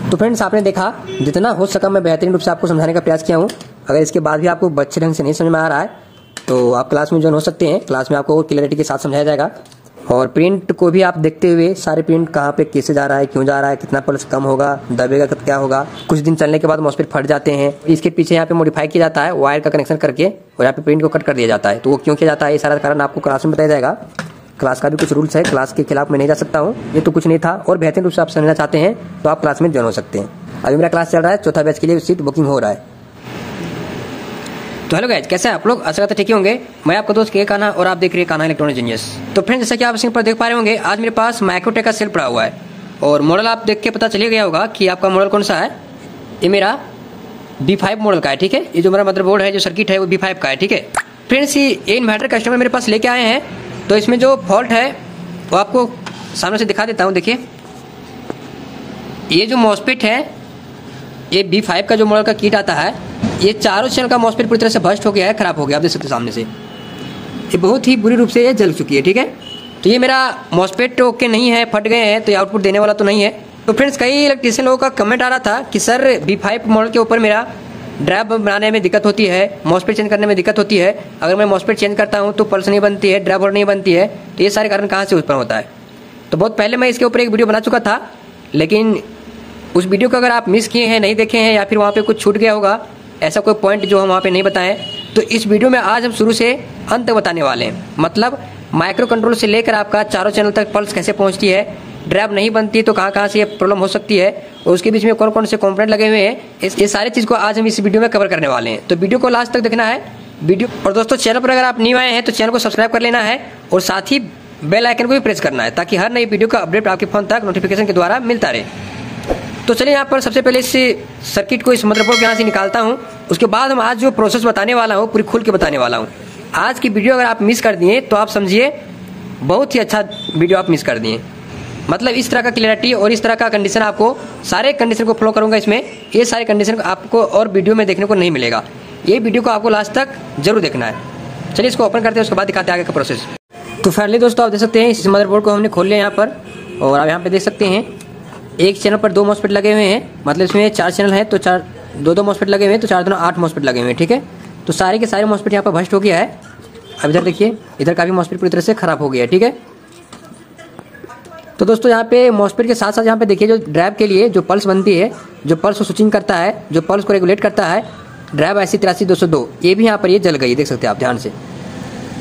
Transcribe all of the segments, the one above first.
तो फ्रेंड्स आपने देखा, जितना हो सका मैं बेहतरीन रूप से आपको समझाने का प्रयास किया हूँ। अगर इसके बाद भी आपको अच्छे ढंग से नहीं समझ में आ रहा है तो आप क्लास में ज्वाइन हो सकते हैं। क्लास में आपको और क्लियरिटी के साथ समझाया जाएगा और प्रिंट को भी आप देखते हुए सारे प्रिंट कहाँ पे कैसे जा रहा है, क्यों जा रहा है, कितना पल्स कम होगा, दबेगा तो क्या होगा। कुछ दिन चलने के बाद मॉस्फेट फट जाते हैं, इसके पीछे यहाँ पे मॉडिफाई किया जाता है वायर का कनेक्शन करके और यहाँ पे प्रिंट को कट कर दिया जाता है। तो वो क्यों किया जाता है, ये सारा कारण आपको क्लास में बताया जाएगा। क्लास का भी कुछ रूल्स है, क्लास के खिलाफ मैं नहीं जा सकता हूँ, ये तो कुछ नहीं था। और बेहतरीन रूप से आप समझना चाहते हैं तो आप क्लास में ज्वाइन हो सकते हैं। अभी मेरा क्लास चल रहा है, चौथा बैच के लिए सीट बुकिंग हो रहा है। तो हेलो गाइज, कैसे हैं आप लोग? आशा करते ठीक ही होंगे। मैं आपका दोस्त के कान्हा और आप देख रहे हैं कान्हा इलेक्ट्रॉनिक जीनियस। तो फ्रेंड्स, जैसा कि आप स्क्रीन पर देख पा रहे होंगे, आज मेरे पास माइक्रोटेक का सेल पड़ा हुआ है और मॉडल आप देख के पता चल गया होगा कि आपका मॉडल कौन सा है। ये मेरा B5 मॉडल का है, ठीक है। ये जो मेरा मदरबोर्ड है, जो सर्किट है, वो B5 का है, ठीक है। फ्रेंड्स, ये इन्वर्टर कस्टमर मेरे पास लेके आए हैं, तो इसमें जो फॉल्ट है वो आपको सामने से दिखा देता हूँ। देखिए, ये जो मॉस्फेट है, ये B5 का जो मॉडल का किट आता है, ये चारों चैनल का मॉस्फेट पूरी तरह से बस्ट हो गया है, खराब हो गया। आप देख सकते हैं सामने से, ये बहुत ही बुरी रूप से ये जल चुकी है, ठीक है। तो ये मेरा मॉस्फेट ओके नहीं है, फट गए हैं, तो ये आउटपुट देने वाला तो नहीं है। तो फ्रेंड्स, कई इलेक्ट्रीशियन लोगों का कमेंट आ रहा था कि सर B5 मॉडल के ऊपर मेरा ड्राइव बनाने में दिक्कत होती है, मॉस्फेट चेंज करने में दिक्कत होती है। अगर मैं मॉस्फेट चेंज करता हूँ तो पल्स नहीं बनती है, ड्राइव नहीं बनती है। तो ये सारे कारण कहाँ से उत्पन्न होता है। तो बहुत पहले मैं इसके ऊपर एक वीडियो बना चुका था, लेकिन उस वीडियो को अगर आप मिस किए हैं, नहीं देखे हैं, या फिर वहाँ पे कुछ छूट गया होगा, ऐसा कोई पॉइंट जो हम वहाँ पे नहीं बताएं, तो इस वीडियो में आज हम शुरू से अंत तक बताने वाले हैं। मतलब माइक्रो कंट्रोल से लेकर आपका चारों चैनल तक पल्स कैसे पहुँचती है, ड्राइव नहीं बनती तो कहाँ कहाँ से ये प्रॉब्लम हो सकती है, और उसके बीच में कौन कौन से कंपोनेंट लगे हुए हैं, ये सारी चीज़ को आज हम इस वीडियो में कवर करने वाले हैं। तो वीडियो को लास्ट तक देखना है वीडियो। और दोस्तों, चैनल पर अगर आप न्यू आए हैं तो चैनल को सब्सक्राइब कर लेना है और साथ ही बेल आइकन को भी प्रेस करना है, ताकि हर नई वीडियो का अपडेट आपके फोन तक नोटिफिकेशन के द्वारा मिलता रहे। तो चलिए, यहाँ पर सबसे पहले इस सर्किट को इस मदरबोर्ड के यहाँ से निकालता हूँ। उसके बाद हम आज जो प्रोसेस बताने वाला हूँ पूरी खुल के बताने वाला हूँ। आज की वीडियो अगर आप मिस कर दिए तो आप समझिए बहुत ही अच्छा वीडियो आप मिस कर दिए। मतलब इस तरह का क्लियरिटी और इस तरह का कंडीशन, आपको सारे कंडीशन को फॉलो करूंगा इसमें, ये सारे कंडीशन आपको और वीडियो में देखने को नहीं मिलेगा। ये वीडियो को आपको लास्ट तक जरूर देखना है। चलिए इसको ओपन करते हैं, उसके बाद दिखाते हैं आगे का प्रोसेस। तो फाइनली दोस्तों, आप देख सकते हैं इस मदरबोर्ड को हमने खोल लिया यहाँ पर, और आप यहाँ पे देख सकते हैं एक चैनल पर 2 मॉस्फेट लगे हुए हैं। मतलब इसमें 4 चैनल है तो 2 मॉस्फेट लगे हुए हैं, तो 4 दोनों 8 मॉस्फेट लगे हुए हैं, ठीक है। तो सारे के सारे मॉस्फेट यहाँ पर भस्ट हो गया है। अब इधर देखिए, इधर का भी मॉस्फेट पूरी तरह से खराब हो गया है, ठीक है। तो दोस्तों, यहाँ पे मॉस्फेट के साथ साथ यहाँ पे देखिए, जो ड्राइव के लिए जो पल्स बनती है, जो पल्स को स्विचिंग करता है, जो पल्स को रेगुलेट करता है, ड्राइव IC 83202, ये भी यहाँ पर ये जल गई, देख सकते हैं आप ध्यान से,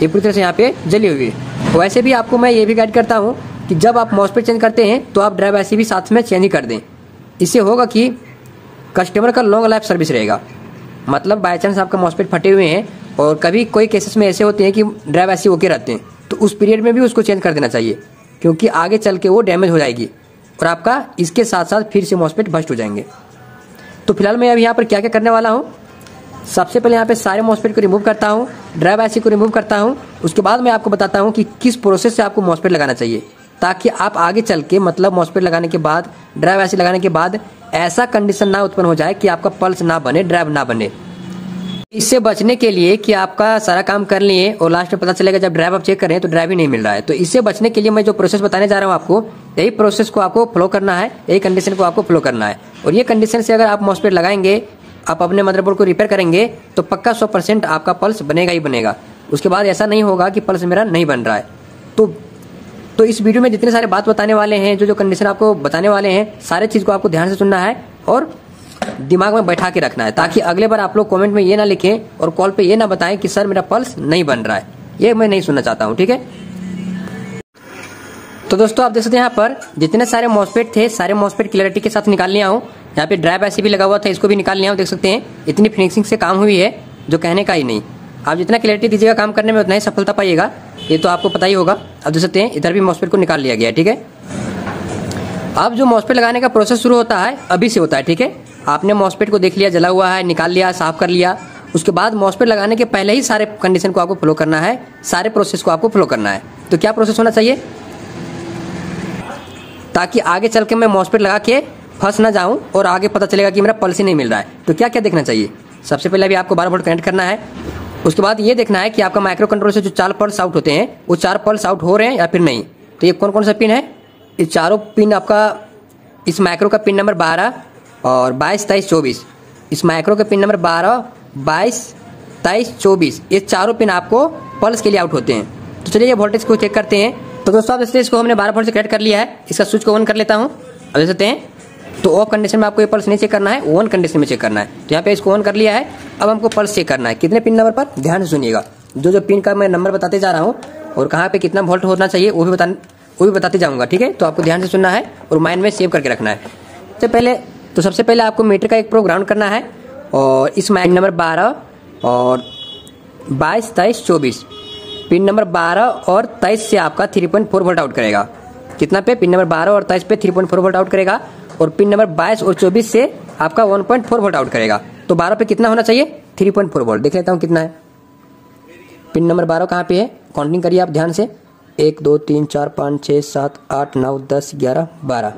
ये पूरी तरह से यहाँ पे जली हुई है। वैसे भी आपको मैं ये भी गाइड करता हूँ कि जब आप मॉस्फेट चेंज करते हैं तो आप ड्राइव IC भी साथ में चेंज ही कर दें। इससे होगा कि कस्टमर का लॉन्ग लाइफ सर्विस रहेगा। मतलब बाई चांस आपका मॉस्फेट फटे हुए हैं, और कभी कोई केसेस में ऐसे होते हैं कि ड्राइव IC ओके रहते हैं, तो उस पीरियड में भी उसको चेंज कर देना चाहिए, क्योंकि आगे चल के वो डैमेज हो जाएगी और आपका इसके साथ साथ फिर से मॉस्फेट बस्ट हो जाएंगे। तो फिलहाल मैं अभी यहाँ पर क्या क्या करने वाला हूँ, सबसे पहले यहाँ पे सारे मॉस्फेट को रिमूव करता हूँ, ड्राइव IC को रिमूव करता हूँ। उसके बाद मैं आपको बताता हूँ कि किस प्रोसेस से आपको मॉस्फेट लगाना चाहिए, ताकि आप आगे चल के, मतलब मॉस्फेट लगाने के बाद, ड्राइव IC लगाने के बाद ऐसा कंडीशन ना उत्पन्न हो जाए कि आपका पल्स ना बने, ड्राइव ना बने। इससे बचने के लिए कि आपका सारा काम कर लिए और लास्ट में पता चलेगा जब ड्राइव आप चेक करें तो ड्राइव ही नहीं मिल रहा है। तो इससे बचने के लिए मैं जो प्रोसेस बताने जा रहा हूँ आपको, यही प्रोसेस को आपको फॉलो करना है, यही कंडीशन को आपको फॉलो करना है। और ये कंडीशन से अगर आप मॉस्फेट लगाएंगे, आप अपने मदरबोर्ड को रिपेयर करेंगे, तो पक्का 100% आपका पल्स बनेगा ही बनेगा। उसके बाद ऐसा नहीं होगा कि पल्स मेरा नहीं बन रहा है। तो इस वीडियो में जितने सारे बात बताने वाले हैं, जो कंडीशन आपको बताने वाले हैं, सारे चीज़ को आपको ध्यान से सुनना है और दिमाग में बैठा के रखना है, ताकि अगले बार आप लोग कमेंट में ये ना लिखें और कॉल पे ये ना बताएं कि सर मेरा पल्स नहीं बन रहा है। ये मैं नहीं सुनना चाहता हूँ, ठीक है। तो दोस्तों, आप देख सकते हैं यहाँ पर जितने सारे मॉस्फेट थे, सारे मॉस्फेट क्लियरिटी के साथ निकाल लिया हूँ। यहाँ पे ड्राइव IC भी लगा हुआ था, इसको भी निकाल लिया हूँ। देख सकते हैं इतनी फिनिशिंग से काम हुई है, जो कहने का ही नहीं। आप जितना क्लियरिटी दीजिएगा काम करने में, उतना ही सफलता पाइएगा, ये तो आपको पता ही होगा। आप देख सकते हैं इधर भी मॉस्फेट को निकाल लिया गया है, ठीक है। अब जो मॉस्फेट लगाने का प्रोसेस शुरू होता है, अभी से होता है, ठीक है। आपने मॉस्फेट को देख लिया, जला हुआ है, निकाल लिया, साफ कर लिया। उसके बाद मॉस्फेट लगाने के पहले ही सारे कंडीशन को आपको फॉलो करना है, सारे प्रोसेस को आपको फॉलो करना है। तो क्या प्रोसेस होना चाहिए, ताकि आगे चल के मैं मॉस्फेट लगा के फंस ना जाऊं और आगे पता चलेगा कि मेरा पल्स ही नहीं मिल रहा है। तो क्या क्या देखना चाहिए, सबसे पहले अभी आपको 12 वोल्ट कनेक्ट करना है। उसके बाद ये देखना है कि आपका माइक्रो कंट्रोल से जो 4 पल्स आउट होते हैं, वो 4 पल्स आउट हो रहे हैं या फिर नहीं। तो ये कौन कौन सा पिन है, ये चारों पिन आपका इस माइक्रो का पिन नंबर 12, और 22, 23, 24। इस माइक्रो के पिन नंबर 12, 22, 23, 24 ये चारों पिन आपको पल्स के लिए आउट होते हैं। तो चलिए ये वोल्टेज को चेक करते हैं। तो दोस्तों आप जैसे इसको हमने 12 वोल्ट से कनेक्ट कर लिया है, इसका स्विच को ऑन कर लेता हूँ। अब देख सकते हैं तो ऑफ कंडीशन में आपको ये पल्स नहीं चेक करना है, ऑन कंडीशन में चेक करना है। तो यहाँ पे इसको ऑन कर लिया है। अब हमको पल्स चेक करना है कितने पिन नंबर पर, ध्यान से सुनिएगा। जो पिन का मैं नंबर बताते जा रहा हूँ और कहाँ पे कितना वोल्ट होना चाहिए वो भी बताते जाऊँगा, ठीक है। तो आपको ध्यान से सुनना है और माइंड में सेव करके रखना है। सबसे पहले आपको मीटर का एक प्रो ग्राउंड करना है और इस माइक नंबर 12 और 22, 23, 24 पिन नंबर 12 और 23 से आपका 3.4 वोल्ट आउट करेगा। कितना पे, पिन नंबर 12 और 23 पे 3.4 वोल्ट आउट करेगा और पिन नंबर 22 और 24 से आपका 1.4 वोल्ट आउट करेगा। तो 12 पे कितना होना चाहिए, 3.4 वोल्ट। देख लेता हूँ कितना है। पिन नंबर 12 कहाँ पे है, काउंटिंग करिए आप ध्यान से, 1 2 3 4 5 6 7 8 9 10 11 12।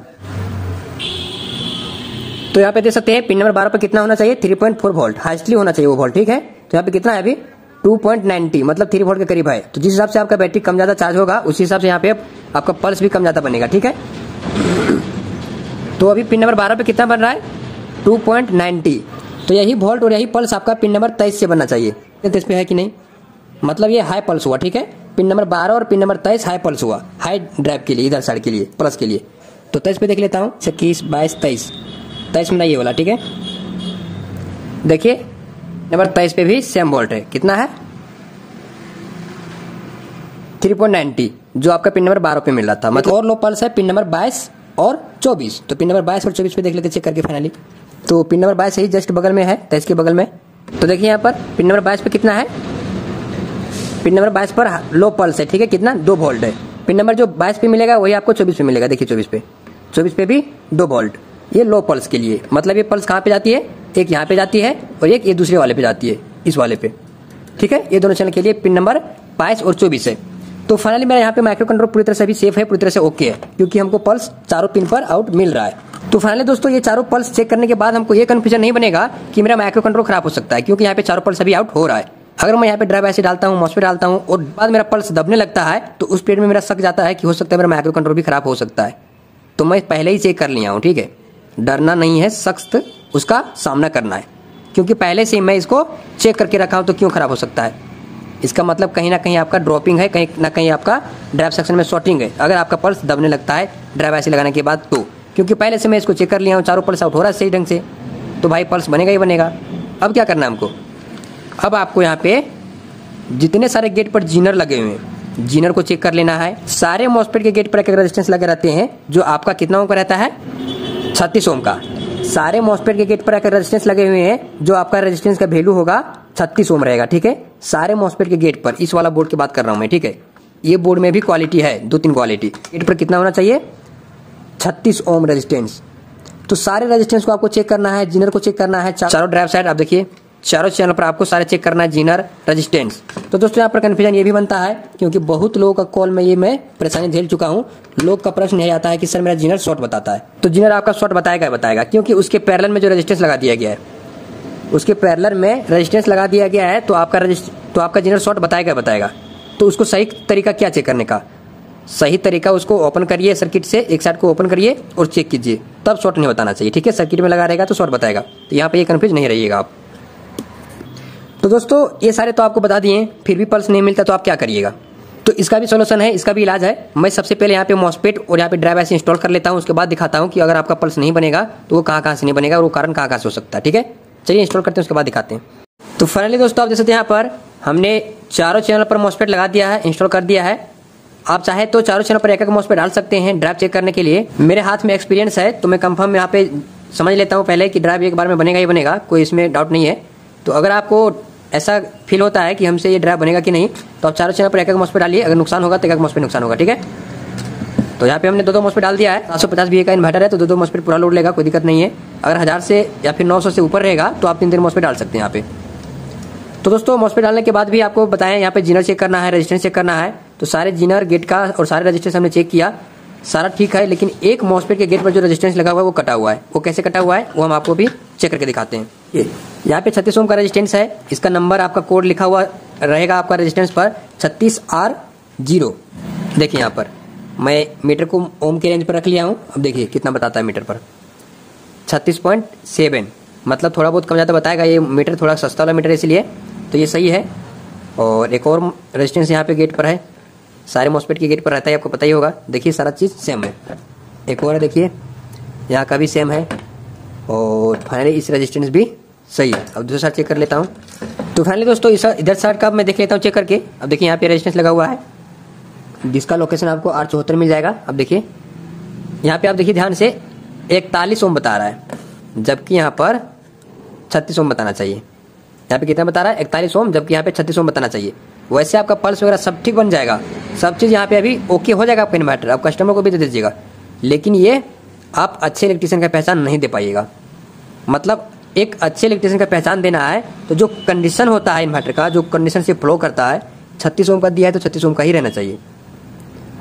तो यहाँ पे देख सकते हैं पिन नंबर 12 पे कितना होना चाहिए, 3.4 वोल्ट हाईएस्टली होना चाहिए वो वोल्ट, ठीक है। तो यहाँ पे कितना है अभी 2.90 मतलब 3 वोल्ट के करीब है। तो जिस हिसाब से आपका बैटरी कम ज्यादा चार्ज होगा उसी हिसाब से यहाँ पे आपका पल्स भी कम ज्यादा बनेगा, ठीक है। तो अभी पिन नंबर 12 पे कितना बन रहा है, 2.90। तो यही वोल्ट और यही पल्स आपका पिन नंबर 23 से बनना चाहिए। 23 पे है कि नहीं, मतलब ये हाई पल्स हुआ, ठीक है। पिन नंबर 12 और पिन नंबर 23 हाई पल्स हुआ, हाई ड्राइव के लिए, इधर साइड के लिए, प्लस के लिए। तो 23 पे देख लेता हूँ, 21, 22, 23 में ये वाला, ठीक है। देखिए नंबर 23 पे भी सेम वोल्ट है, कितना है 3.90 जो आपका पिन नंबर 12 पे मिल रहा था। मतलब और लो पल्स है पिन नंबर 22 और 24। तो पिन नंबर 22 और 24 पे देख लेते चेक करके फाइनली। तो पिन नंबर 22 ही जस्ट बगल में है, 23 के बगल में। तो देखिए यहाँ पर पिन नंबर 22 पे कितना है, पिन नंबर 22 पर लो पल्स है, ठीक है, कितना 2 वोल्ट है। पिन नंबर जो 22 पे मिलेगा वही आपको 24 पे मिलेगा। देखिए 24 पे भी 2 वोल्ट, ये लो पल्स के लिए। मतलब ये पल्स कहाँ पे जाती है, एक यहाँ पे जाती है और एक ये दूसरे वाले पे जाती है, इस वाले पे, ठीक है। ये दोनों चैनल के लिए पिन नंबर 22 और 24 है। तो फाइनली मेरा यहाँ पे माइक्रो कंट्रोल पूरी तरह से भी सेफ है, पूरी तरह से ओके है, क्योंकि हमको पल्स चारों पिन पर आउट मिल रहा है। तो फाइनली दोस्तों ये चारों पल्स चेक करने के बाद हमको ये कंफ्यूजन नहीं बनेगा कि मेरा माइक्रो कंट्रोल खराब हो सकता है, क्योंकि यहाँ पे चारों पल्स अभी आउट हो रहा है। अगर मैं यहाँ पे ड्राइव ऐसे डालता हूँ, मॉसफेट डालता हूँ और बाद मेरा पल्स दबने लगता है तो उस पीरियड में मेरा शक जाता है कि हो सकता है मेरा माइक्रो कंट्रोल भी खराब हो सकता है। तो मैं पहले ही चेक कर लिया हूँ, ठीक है। डरना नहीं है, सख्त उसका सामना करना है, क्योंकि पहले से मैं इसको चेक करके रखा हूँ। तो क्यों खराब हो सकता है, इसका मतलब कहीं ना कहीं आपका ड्रॉपिंग है, कहीं ना कहीं आपका ड्राइव सेक्शन में शॉर्टिंग है, अगर आपका पल्स दबने लगता है ड्राइव ऐसे लगाने के बाद। तो क्योंकि पहले से मैं इसको चेक कर लिया हूँ, चारों पल्स आउट हो रहा है सही ढंग से, तो भाई पल्स बनेगा ही बनेगा। अब क्या करना है हमको, अब आपको यहाँ पे जितने सारे गेट पर जीनर लगे हुए हैं, जीनर को चेक कर लेना है। सारे मॉसफेट के गेट पर एक रेजिस्टेंस लगे रहते हैं जो आपका कितना ओम का रहता है, 36 ओम का। सारे मॉसफेट के गेट पर एक रेजिस्टेंस लगे हुए हैं जो आपका रेजिस्टेंस का वैल्यू होगा 36 ओम रहेगा, ठीक है। सारे मॉसफेट के गेट पर, इस वाला बोर्ड की बात कर रहा हूं मैं, ठीक है। ये बोर्ड में भी क्वालिटी है, 2-3 क्वालिटी। गेट पर कितना होना चाहिए, 36 ओम रेजिस्टेंस। तो सारे रेजिस्टेंस को आपको चेक करना है, जीनर को चेक करना है, चारों ड्राइव साइड। आप देखिए चारों चैनल पर आपको सारे चेक करना है, जीनर, रेजिस्टेंस। तो दोस्तों यहाँ पर कंफ्यूजन ये भी बनता है, क्योंकि बहुत लोगों का कॉल में ये मैं परेशानी झेल चुका हूँ। लोग का प्रश्न यही आता है कि सर मेरा जीनर शॉर्ट बताता है। तो जीनर आपका शॉर्ट बताएगा, क्योंकि उसके पैरेलल में जो रेजिस्टेंस लगा दिया गया है, उसके पैरेलल में रेजिस्टेंस लगा दिया गया है, तो आपका जीनर शॉर्ट बताएगा। तो उसको सही तरीका क्या चेक करने का, सही तरीका उसको ओपन करिए, सर्किट से एक साइड को ओपन करिए और चेक कीजिए, तब शॉर्ट नहीं बताना चाहिए, ठीक है। सर्किट में लगा रहेगा तो शॉर्ट बताएगा। तो यहाँ पे ये कंफ्यूज नहीं रहिएगा आप। तो दोस्तों ये सारे तो आपको बता दिए, फिर भी पल्स नहीं मिलता तो आप क्या करिएगा। तो इसका भी सोल्यूशन है, इसका भी इलाज है। मैं सबसे पहले यहाँ पे मॉसफेट और यहाँ पे ड्राइव ऐसे इंस्टॉल कर लेता हूँ, उसके बाद दिखाता हूँ कि अगर आपका पल्स नहीं बनेगा तो वो कहाँ से नहीं बनेगा और वो कारण कहाँ से हो सकता है, ठीक है। चलिए इंस्टॉल करते हैं, उसके बाद दिखाते हैं। तो फाइनली दोस्तों आप जैसे यहाँ पर हमने चारों चैनल पर मॉसफेट लगा दिया है, इंस्टॉल कर दिया है। आप चाहे तो चारों चैनल पर एक मॉसफेट डाल सकते हैं ड्राइव चेक करने के लिए। मेरे हाथ में एक्सपीरियंस है तो मैं कंफर्म यहाँ पे समझ लेता हूँ पहले कि ड्राइव एक बार में बनेगा ही बनेगा, कोई इसमें डाउट नहीं है। तो अगर आपको ऐसा फील होता है कि हमसे ये ड्राइव बनेगा कि नहीं, तो आप चारों चैनल पर एक मॉसफेट डालिए। अगर नुकसान होगा तो एक मॉसफेट नुकसान होगा, ठीक है। तो यहाँ पे हमने 2 मॉसफेट डाल दिया है। 750 VA का इन्वर्टर है तो 2 मॉसफेट पूरा लोड लेगा, कोई दिक्कत नहीं है। अगर 1000 से या फिर 900 से ऊपर रहेगा तो आप 3 मॉसफेट डाल सकते हैं यहाँ पे। तो दोस्तों मॉसफेट डालने के बाद भी आपको बताएं, यहाँ पे जीनर चेक करना है, रेजिस्टेंस चेक करना है। तो सारे जीनर गेट का और सारे रेजिस्टेंस हमने चेक किया, सारा ठीक है। लेकिन एक मॉसफेट के गेट पर जो रेजिस्टेंस लगा हुआ है वो कटा हुआ है। वो कैसे कटा हुआ है वो हम आपको भी चेक करके दिखाते हैं। ये यहाँ पे 36 ओम का रेजिस्टेंस है, इसका नंबर आपका कोड लिखा हुआ रहेगा आपका रेजिस्टेंस पर 36R0। देखिए यहाँ पर मैं मीटर को ओम के रेंज पर रख लिया हूँ। अब देखिए कितना बताता है मीटर पर, 36.7, मतलब थोड़ा बहुत कम ज़्यादा बताएगा। ये मीटर थोड़ा सस्ता वाला मीटर है इसलिए, तो ये सही है। और एक और रेजिस्टेंस यहाँ पे गेट पर है, सारे मॉस्फेट के गेट पर रहता है, आपको पता ही होगा। देखिए सारा चीज़ सेम है। एक और है, देखिए यहाँ का भी सेम है। और फाइनली इस रेजिस्टेंस भी सही है। अब दूसरा साइड चेक कर लेता हूँ। तो फाइनली दोस्तों इधर साइड का मैं देख लेता हूँ चेक करके। अब देखिए यहाँ पे रेजिस्टेंस लगा हुआ है, जिसका लोकेशन आपको 874 मिल जाएगा। अब देखिए यहाँ पे आप देखिए ध्यान से 41 ओम बता रहा है, जबकि यहाँ पर 36 ओम बताना चाहिए। यहाँ पे कितना बता रहा है? 41 ओम, जबकि यहाँ पे 36 ओम बताना चाहिए। वैसे आपका पल्स वगैरह सब ठीक बन जाएगा, सब चीज़ यहाँ पे अभी ओके हो जाएगा आपका इन्वर्टर। आप कस्टमर को भी दे दीजिएगा, लेकिन ये आप अच्छे इलेक्ट्रीशियन का पहचान नहीं दे पाइएगा। मतलब एक अच्छे इलेक्ट्रीशियन का पहचान देना है तो जो कंडीशन होता है इन्वर्टर का, जो कंडीशन से फ्लो करता है, 36 ओम का दिया है तो 36 ओम का ही रहना चाहिए।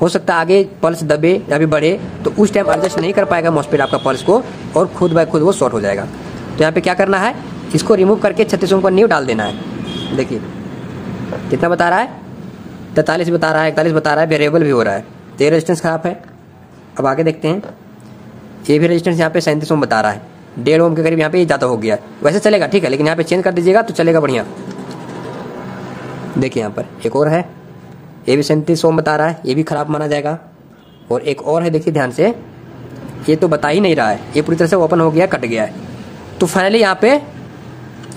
हो सकता है आगे पल्स दबे या भी बढ़े, तो उस टाइम एडजस्ट नहीं कर पाएगा मॉस्फेट आपका पल्स को, और खुद बाय खुद वो शॉर्ट हो जाएगा। तो यहाँ पे क्या करना है, इसको रिमूव करके 36 ओम का न्यू डाल देना है। देखिए कितना बता रहा है? 43 बता रहा है, 41 बता रहा है, वेरिएबल भी हो रहा है। तो ये रेजिस्टेंस खराब है। अब आगे देखते हैं, ये भी रेजिस्टेंस यहाँ पे 37 ओम बता रहा है, 1.5 ओम के करीब यहाँ पे ज़्यादा हो गया। वैसे चलेगा ठीक है, लेकिन यहाँ पे चेंज कर दीजिएगा तो चलेगा बढ़िया। देखिए यहाँ पर एक और है, ये भी 37 ओम बता रहा है, ये भी खराब माना जाएगा। और एक और है, देखिए ध्यान से, ये तो बता ही नहीं रहा है, ये पूरी तरह से ओपन हो गया, कट गया है। तो फाइनली यहाँ पे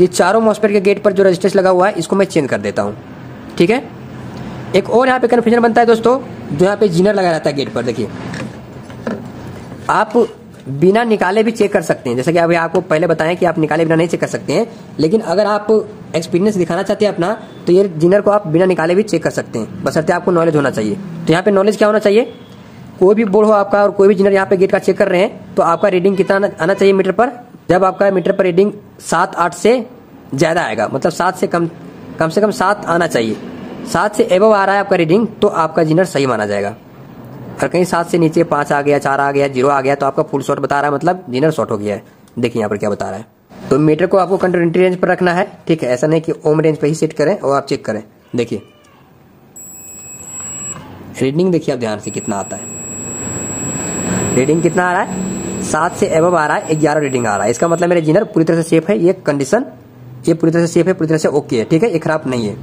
ये चारों मॉस्फेट के गेट पर जो रेजिस्टेंस लगा हुआ है, इसको मैं चेंज कर देता हूँ, ठीक है। एक और यहाँ पे कन्फ्यूजन बनता है दोस्तों, जो यहाँ पे जीनर लगा रहता है गेट पर। देखिए आप बिना निकाले भी चेक कर सकते हैं, जैसे कि अभी आपको पहले बताएं कि आप निकाले बिना नहीं चेक कर सकते हैं, लेकिन अगर आप एक्सपीरियंस दिखाना चाहते हैं अपना, तो ये जिनर को आप बिना निकाले भी चेक कर सकते हैं, बशर्ते आपको नॉलेज होना चाहिए। तो यहाँ पे नॉलेज क्या होना चाहिए, कोई भी बोर्ड हो आपका और कोई भी जिनर यहाँ पे गेट का चेक कर रहे हैं, तो आपका रीडिंग कितना आना चाहिए मीटर पर? जब आपका मीटर पर रीडिंग 7-8 से ज़्यादा आएगा, मतलब 7 से कम से कम 7 आना चाहिए। 7 से एबव आ रहा है आपका रीडिंग, तो आपका जिनर सही माना जाएगा। और कहीं 7 से नीचे 5 आ गया, 4 आ गया, 0 आ गया, तो आपका फुल शॉर्ट बता रहा है, मतलब जिनर शॉर्ट हो गया है। देखिए यहाँ पर क्या बता रहा है। तो मीटर को आपको कंटिन्यूटी रेंज पर रखना है, ठीक है। ऐसा नहीं कि ओम रेंज पर ही सेट करें और आप चेक करें। देखिए रीडिंग देखिए आप ध्यान से कितना आता है, रीडिंग कितना आ रहा है? 7 से एबव आ रहा है, 11 रीडिंग आ रहा है। इसका मतलब मेरे जिनर पूरी तरह से सेफ है, ये कंडीशन ये पूरी तरह से सेफ है, पूरी तरह से ओके है, ठीक है, ये खराब नहीं है।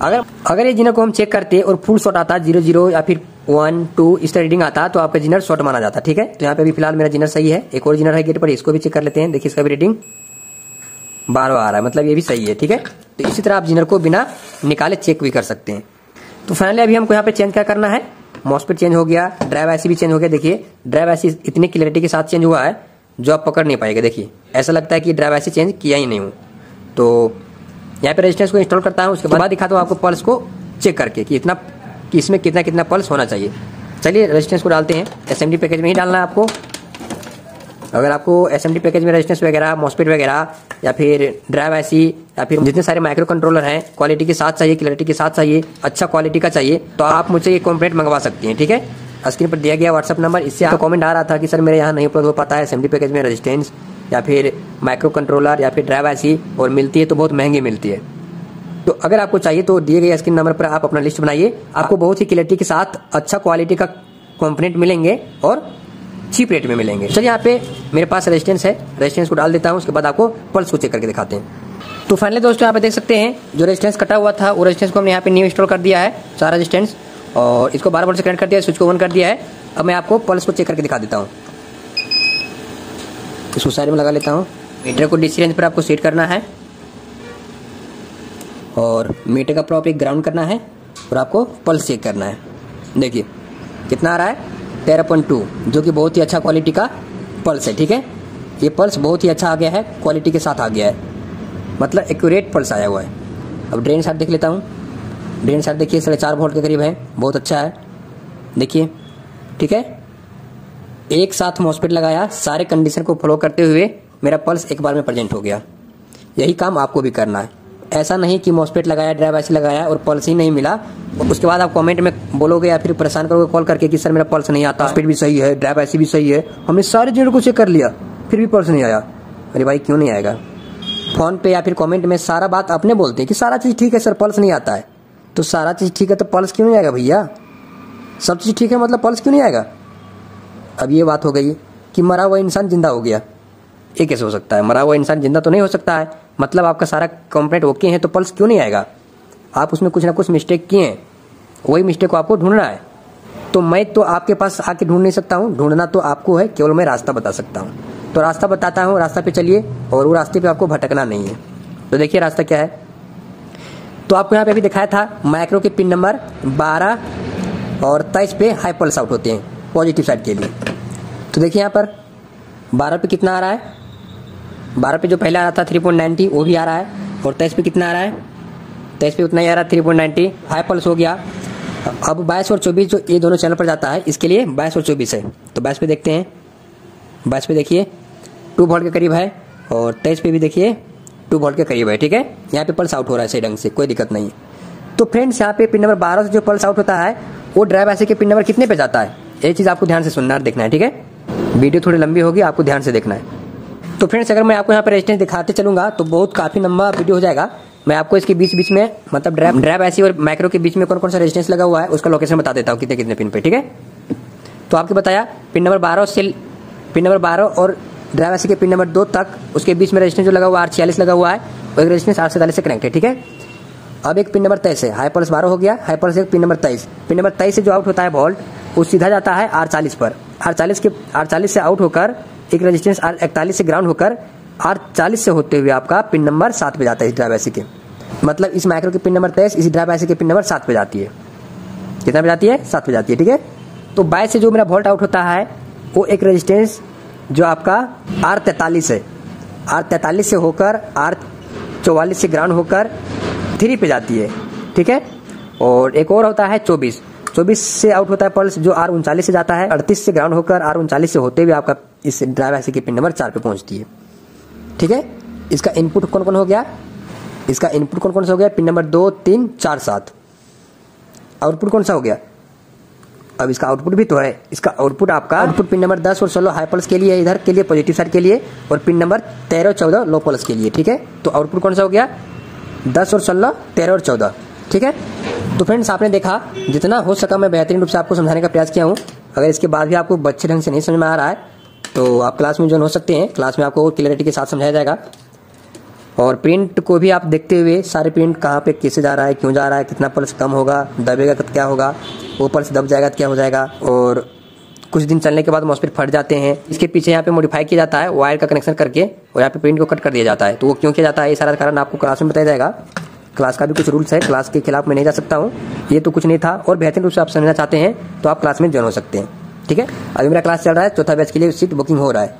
अगर ये जिनर को हम चेक करते और फुल शॉर्ट आता, 0-0 या फिर 1-2 इस तरह रीडिंग आता, तो आपका जिनर शॉर्ट माना जाता, ठीक है। तो यहाँ पे भी फिलहाल मेरा जिनर सही है। एक और जिनर है गेट पर, इसको भी चेक कर लेते हैं। देखिए इसका भी रीडिंग 12 आ रहा है, मतलब ये भी सही है, ठीक है। तो इसी तरह आप जिनर को बिना निकाले चेक भी कर सकते हैं। तो फाइनली अभी हमको यहाँ पे चेंज क्या करना है, मॉस्फेट चेंज हो गया, ड्राइव आईसी भी चेंज हो गया। देखिए ड्राइव आईसी इतनी क्लियरिटी के साथ चेंज हुआ है जो आप पकड़ नहीं पाएंगे। देखिए ऐसा लगता है कि ड्राइव आईसी चेंज किया ही नहीं हूँ। तो यहाँ पे रेजिस्टेंस को इंस्टॉल करता हूँ, उसके बाद दिखाता हूँ आपको पल्स को चेक करके कि इसमें कितना पल्स होना चाहिए। चलिए रेजिस्टेंस को डालते हैं। एसएमडी पैकेज में ही डालना है आपको। अगर आपको एसएमडी पैकेज में रेजिस्टेंस वगैरह, मॉस्फेट वगैरह, या फिर ड्राइव आईसी, या फिर जितने सारे माइक्रो कंट्रोलर हैं, क्वालिटी के साथ चाहिए, क्लैरिटी के साथ चाहिए, अच्छा क्वालिटी का चाहिए, तो आप मुझसे ये कॉम्प्लेट मंगवा सकती हैं, ठीक है। स्क्रीन पर दिया गया व्हाट्सअप नंबर, इससे आपको कमेंट आ रहा था कि सर मेरे यहाँ नहीं उपलब्ध हो पाता है एसएमडी पैकेज में रेजिस्टेंस या फिर माइक्रो कंट्रोलर या फिर ड्राइव आईसी, और मिलती है तो बहुत महंगी मिलती है। तो अगर आपको चाहिए तो दिए गए स्क्रीन नंबर पर आप अपना लिस्ट बनाइए, आपको बहुत ही क्लैरिटी के साथ अच्छा क्वालिटी का कंपोनेंट मिलेंगे और चीप रेट में मिलेंगे। चलिए यहाँ पे मेरे पास रेजिस्टेंस है, रेजिस्टेंस को डाल देता हूँ, उसके बाद आपको पल्स को चेक करके दिखाते हैं। तो फाइनली दोस्तों यहाँ पे देख सकते हैं जो रेजिस्टेंस कटा हुआ था, वो रेजिस्टेंस को हमने यहाँ पे न्यू इंस्टॉल कर दिया है, सारा रेजिस्टेंस, और इसको 12 वोल्ट से कनेक्ट कर दिया है, स्विच को ऑन कर दिया है। अब मैं आपको पल्स को चेक करके दिखा देता हूँ। इसको साइड में लगा लेता हूँ। मीटर को डीसी रेंज पर आपको सेट करना है और मीटर का प्रॉपर ग्राउंड करना है और आपको पल्स चेक करना है। देखिए कितना आ रहा है, 13.2, जो कि बहुत ही अच्छा क्वालिटी का पल्स है, ठीक है। ये पल्स बहुत ही अच्छा आ गया है, क्वालिटी के साथ आ गया है, मतलब एक्यूरेट पल्स आया हुआ है। अब ड्रेन साइड देख लेता हूँ। ड्रेन साइड देखिए 4.5 वोल्ट के करीब है, बहुत अच्छा है। देखिए ठीक है, एक साथ मॉस्फेट लगाया, सारे कंडीशन को फॉलो करते हुए मेरा पल्स एक बार में प्रेजेंट हो गया। यही काम आपको भी करना है। ऐसा नहीं कि मॉस्फेट लगाया, ड्राइव आईसी लगाया और पल्स ही नहीं मिला, उसके बाद आप कमेंट में बोलोगे या फिर परेशान करोगे कॉल करके कि सर मेरा पल्स नहीं आता, मॉस्फेट भी सही है, ड्राइव आईसी भी सही है, हमने सारे जिनर को चेक कर लिया फिर भी पल्स नहीं आया। अरे भाई क्यों नहीं आएगा? फोन पे या फिर कमेंट में सारा बात अपने बोलते हैं कि सारा चीज़ ठीक है सर, पल्स नहीं आता है। तो सारा चीज़ ठीक है तो पल्स क्यों नहीं आएगा भैया? सब चीज़ ठीक है मतलब पल्स क्यों नहीं आएगा? अब ये बात हो गई कि मरा हुआ इंसान जिंदा हो गया, ये कैसे हो सकता है? मरा हुआ इंसान जिंदा तो नहीं हो सकता है। मतलब आपका सारा कंप्लेंट ओके है तो पल्स क्यों नहीं आएगा? आप उसमें कुछ ना कुछ मिस्टेक किए हैं, वही मिस्टेक को आपको ढूंढना है। तो मैं तो आपके पास आके ढूंढ नहीं सकता हूँ, ढूंढना तो आपको है, केवल मैं रास्ता बता सकता हूँ। तो रास्ता बताता हूँ, रास्ता पे चलिए और वो रास्ते पे आपको भटकना नहीं है। तो देखिए रास्ता क्या है। तो आपको यहाँ पे अभी दिखाया था माइक्रो के पिन नंबर 12 और 23 पे हाई पल्स आउट होते हैं पॉजिटिव साइड के लिए। तो देखिए यहाँ पर 12 पे कितना आ रहा है, 12 पे जो पहले आ रहा था 3.90 वो भी आ रहा है, और 23 पे कितना आ रहा है, 23 पे उतना ही आ रहा है 3.90, हाई पल्स हो गया। अब 22 और 24 जो ये दोनों चैनल पर जाता है, इसके लिए 22 और 24 है। तो 22 पे देखते हैं, 22 पे देखिए 2 वोल्ट के करीब है, और 23 पे भी देखिए 2 वोल्ट के करीब है। ठीक है, यहाँ पे पल्स आउट हो रहा है सही ढंग से, कोई दिक्कत नहीं है। तो फ्रेंड्स यहाँ पे पिन नंबर 12 से जो पल्स आउट होता है वो ड्राइव ऐसे के पिन नंबर कितने पे जाता है, ये चीज़ आपको ध्यान से सुनना और देखना है। ठीक है, वीडियो थोड़ी लंबी होगी, आपको ध्यान से देखना है। तो फ्रेंड्स अगर मैं आपको यहाँ पर रेजिस्टेंस दिखाते चलूंगा तो बहुत काफ़ी लंबा वीडियो हो जाएगा। मैं आपको इसके बीच बीच में, मतलब ड्राइव ऐसी और माइक्रो के बीच में कौन कौन सा रेजिस्टेंस लगा हुआ है उसका लोकेशन बता देता हूँ कितने कितने पिन पे। ठीक है, तो आपको बताया पिन नंबर 12 और ड्राइव ऐसी के पिन नंबर 2 तक उसके बीच में रेजिस्टेंस जो लगा हुआ है R46 लगा हुआ है, और एक रेजिस्टेंस R47 से कनेक्ट है। ठीक है, अब एक पिन नंबर 23 है, हाई पल्स 12 हो गया, हाई पल्स एक पिन नंबर 23 से जो आउट होता है वोल्ट वो सीधा जाता है R40 पर। R40 से आउट होकर एक रेजिस्टेंस R41 से ग्राउंड होकर R40 से होते हुए आपका पिन नंबर 7 पे जाता है इस ड्राइव ऐसी के। मतलब इस माइक्रो के पिन नंबर 23 इस ड्राइव ऐसी के पिन नंबर 7 पे जाती है। कितना पे जाती है? 7 पे जाती है। ठीक है, तो 22 से जो मेरा वोल्ट आउट होता है वो एक रेजिस्टेंस जो आपका R43 है, R43 से होकर R44 से ग्राउंड होकर 3 पे जाती है। ठीक है, और एक और होता है 24 से आउट होता है पल्स जो R39 से जाता है, 38 से ग्राउंड होकर R39 से होते हुए आपका इस ड्राइव ऐसी के पिन नंबर 4 पे पहुंचती है। ठीक है, इसका इनपुट कौन कौन हो गया, इसका इनपुट कौन कौन सा हो गया, पिन नंबर 2 3 4 7। आउटपुट कौन सा हो गया, अब इसका आउटपुट भी तो है, इसका आउटपुट आपका आउटपुट पिन नंबर 10 और 16 हाई पल्स के लिए, इधर के लिए पॉजिटिव साइड के लिए, और पिन नंबर 13 और 14 लो पल्स के लिए। ठीक है, तो आउटपुट कौन सा हो गया, 10 और 16 13 और 14। ठीक है, तो फ्रेंड्स आपने देखा, जितना हो सका मैं बेहतरीन रूप से आपको समझाने का प्रयास किया हूँ। अगर इसके बाद भी आपको अच्छे ढंग से नहीं समझ में आ रहा है तो आप क्लास में ज्वाइन हो सकते हैं, क्लास में आपको और क्लियरिटी के साथ समझाया जाएगा। और प्रिंट को भी आप देखते हुए सारे प्रिंट कहाँ पे कैसे जा रहा है, क्यों जा रहा है, कितना पल्स कम होगा, दबेगा तो क्या होगा, वो पल्स दब जाएगा तो क्या हो जाएगा, और कुछ दिन चलने के बाद मॉसफेट फट जाते हैं, इसके पीछे यहाँ पे मॉडिफाई किया जाता है वायर का कनेक्शन करके, और यहाँ पे प्रिंट को कट कर दिया जाता है। तो वो क्यों किया जाता है, ये सारा कारण आपको क्लास में बताया जाएगा। क्लास का भी कुछ रूल्स है, क्लास के खिलाफ मैं नहीं जा सकता हूँ, ये तो कुछ नहीं था। और बेहतरीन रूप से आप समझना चाहते हैं तो आप क्लास में ज्वाइन हो सकते हैं। ठीक है, अभी मेरा क्लास चल रहा है, चौथा बैच के लिए सीट बुकिंग हो रहा है।